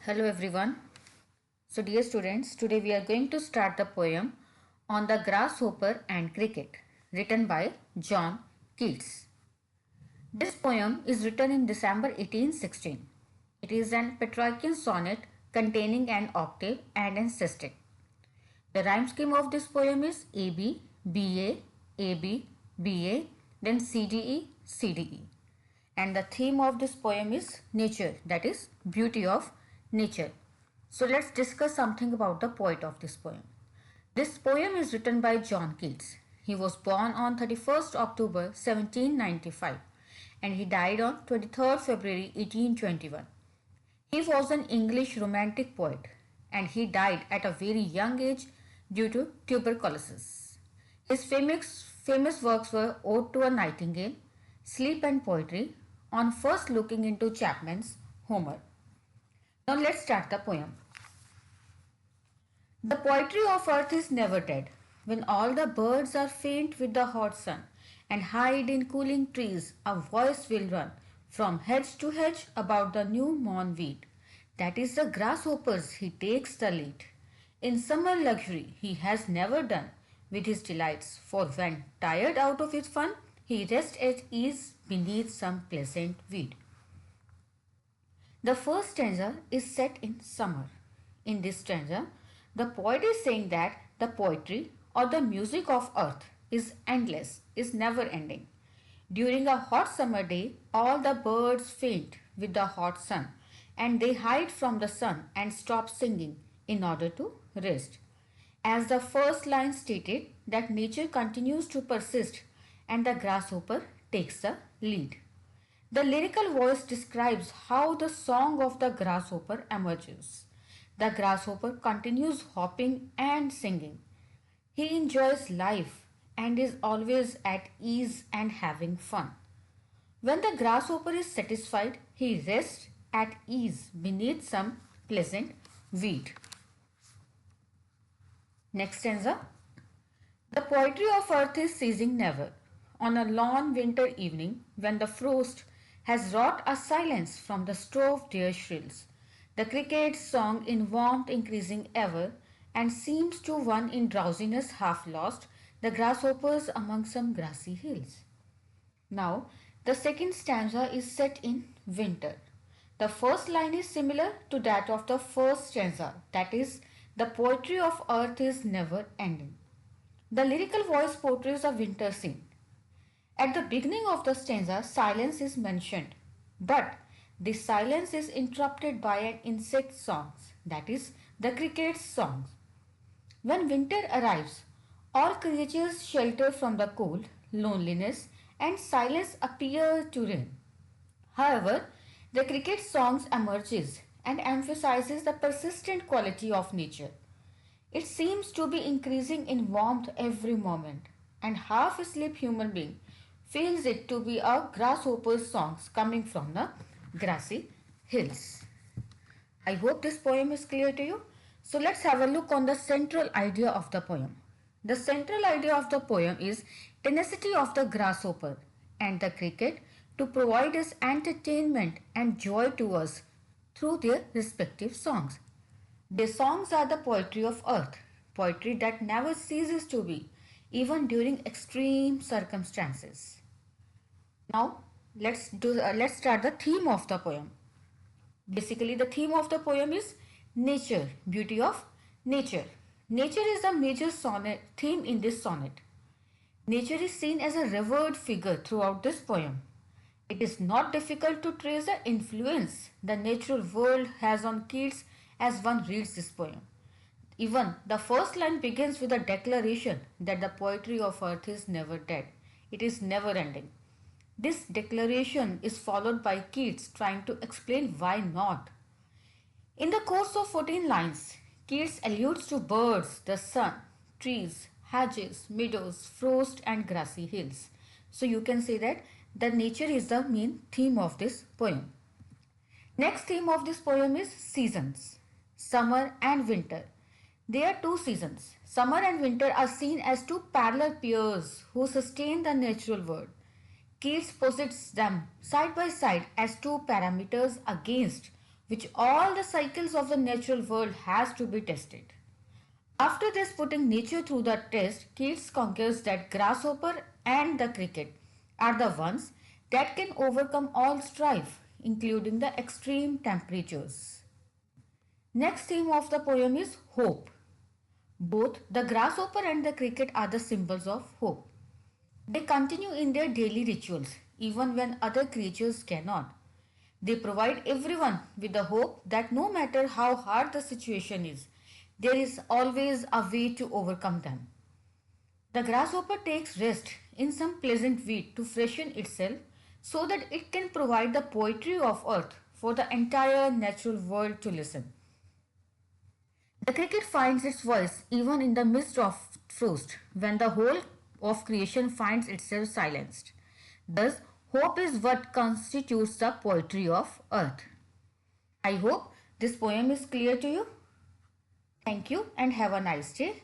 Hello everyone. So dear students, today we are going to start the poem on the grasshopper and cricket written by John Keats. This poem is written in December 1816. It is an Petrarchan sonnet containing an octave and an sestet. The rhyme scheme of this poem is AB, BA, AB, BA, then CDE, CDE. And the theme of this poem is nature, that is beauty of nature. So let's discuss something about the poet of this poem. This poem is written by John Keats. He was born on 31st October 1795 and he died on 23rd February 1821. He was an English romantic poet and he died at a very young age due to tuberculosis. His famous works were Ode to a Nightingale, Sleep and Poetry, On First Looking into Chapman's Homer. Now let's start the poem. The poetry of earth is never dead. When all the birds are faint with the hot sun and hide in cooling trees, a voice will run from hedge to hedge about the new mown wheat. That is the grasshopper's, he takes the lead. In summer luxury he has never done with his delights, for when tired out of his fun, he rests at ease beneath some pleasant weed. The first stanza is set in summer. In this stanza, the poet is saying that the poetry or the music of earth is endless, is never ending. During a hot summer day, all the birds faint with the hot sun and they hide from the sun and stop singing in order to rest. As the first line stated, that nature continues to persist and the grasshopper takes the lead. The lyrical voice describes how the song of the grasshopper emerges. The grasshopper continues hopping and singing. He enjoys life and is always at ease and having fun. When the grasshopper is satisfied, he rests at ease beneath some pleasant weed. Next stanza. The poetry of earth is ceasing never. On a long winter evening, when the frost has wrought a silence from the stove dear shrills, the cricket's song in warmth increasing ever, and seems to one in drowsiness half lost, the grasshoppers among some grassy hills. Now, the second stanza is set in winter. The first line is similar to that of the first stanza, that is, the poetry of earth is never ending. The lyrical voice portrays a winter scene. At the beginning of the stanza, silence is mentioned, but this silence is interrupted by an insect song, that is, the cricket's songs. When winter arrives, all creatures shelter from the cold, loneliness, and silence appear to reign. However, the cricket songs emerges and emphasizes the persistent quality of nature. It seems to be increasing in warmth every moment, and half asleep human being feels it to be a grasshopper's songs coming from the grassy hills. I hope this poem is clear to you. So let's have a look on the central idea of the poem. The central idea of the poem is tenacity of the grasshopper and the cricket to provide us entertainment and joy to us through their respective songs. Their songs are the poetry of earth, poetry that never ceases to be, even during extreme circumstances. Now let's start the theme of the poem. Basically, the theme of the poem is nature, beauty of nature. Nature is the major sonnet theme in this sonnet. Nature is seen as a revered figure throughout this poem. It is not difficult to trace the influence the natural world has on Keats as one reads this poem. Even the first line begins with a declaration that the poetry of earth is never dead. It is never ending. This declaration is followed by Keats trying to explain why not. In the course of 14 lines, Keats alludes to birds, the sun, trees, hedges, meadows, frost and grassy hills. So you can say that the nature is the main theme of this poem. Next theme of this poem is seasons, summer and winter. There are two seasons. Summer and winter are seen as two parallel peers who sustain the natural world. Keats posits them side by side as two parameters against which all the cycles of the natural world has to be tested. After this putting nature through the test, Keats concurs that grasshopper and the cricket are the ones that can overcome all strife, including the extreme temperatures. Next theme of the poem is hope. Both the grasshopper and the cricket are the symbols of hope. They continue in their daily rituals even when other creatures cannot. They provide everyone with the hope that no matter how hard the situation is, there is always a way to overcome them. The grasshopper takes rest in some pleasant weed to freshen itself so that it can provide the poetry of earth for the entire natural world to listen. The cricket finds its voice even in the midst of frost when the whole of creation finds itself silenced. Thus, hope is what constitutes the poetry of earth. I hope this poem is clear to you. Thank you and have a nice day.